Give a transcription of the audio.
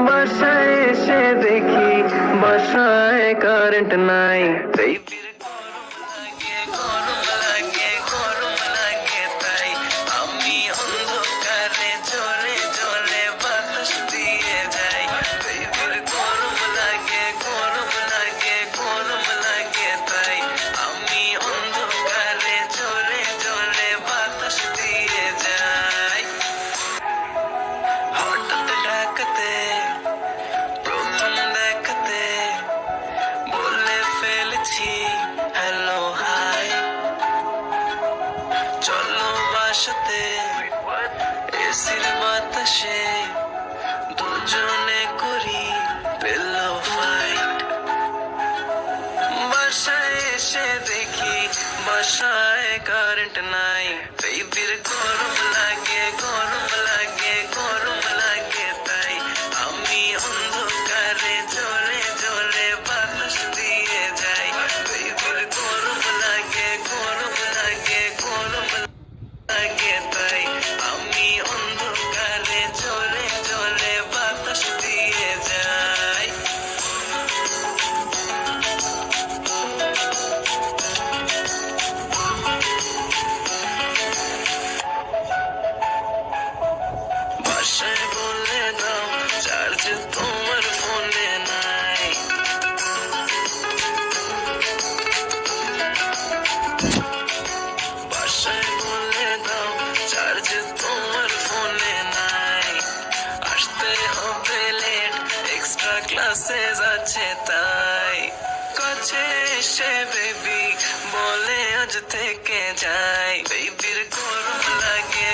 বাসায় এসে দেখি বাসায় কারেন্ট নাই, বেবির গরম লাগে গরম লাগে তাই আমি অন্ধকারে জ্বলে জ্বলে বাতাস দিয়ে যাই। বেবির গরম লাগে তাই আমি অন্ধকারে জ্বলে জ্বলে বাতাস দিয়ে যাই। হঠাৎ ডাকতে প্রথম দেখাতে বলে ফেলেছি হ্যালো হাই, চলো বাসাতে এসির বাতাসে দুজনে করি পেলো ফাইট। বাসায় এসে দেখি বাসায় কারেন্ট নাই, বেবির গরম লাগে তাই আমি অন্ধকারে জ্বলে জ্বলে বাতাস দিয়ে যাই। বেবির গরম লাগে তাই আমি অন্ধকারে জ্বলে জ্বলে বাতাস দিয়ে যাই। বাসায় বলে দাও চার্জ তোমার ফোনে নাই, বাসায় বলে দাও চার্জ তোমার ফোনে নাই। আসতে হবে লেট, এক্সট্রা ক্লাসেস আছে তাই। কাছে এসে বেবি বলে আজ থেকে যাই। বেবির গরম লাগে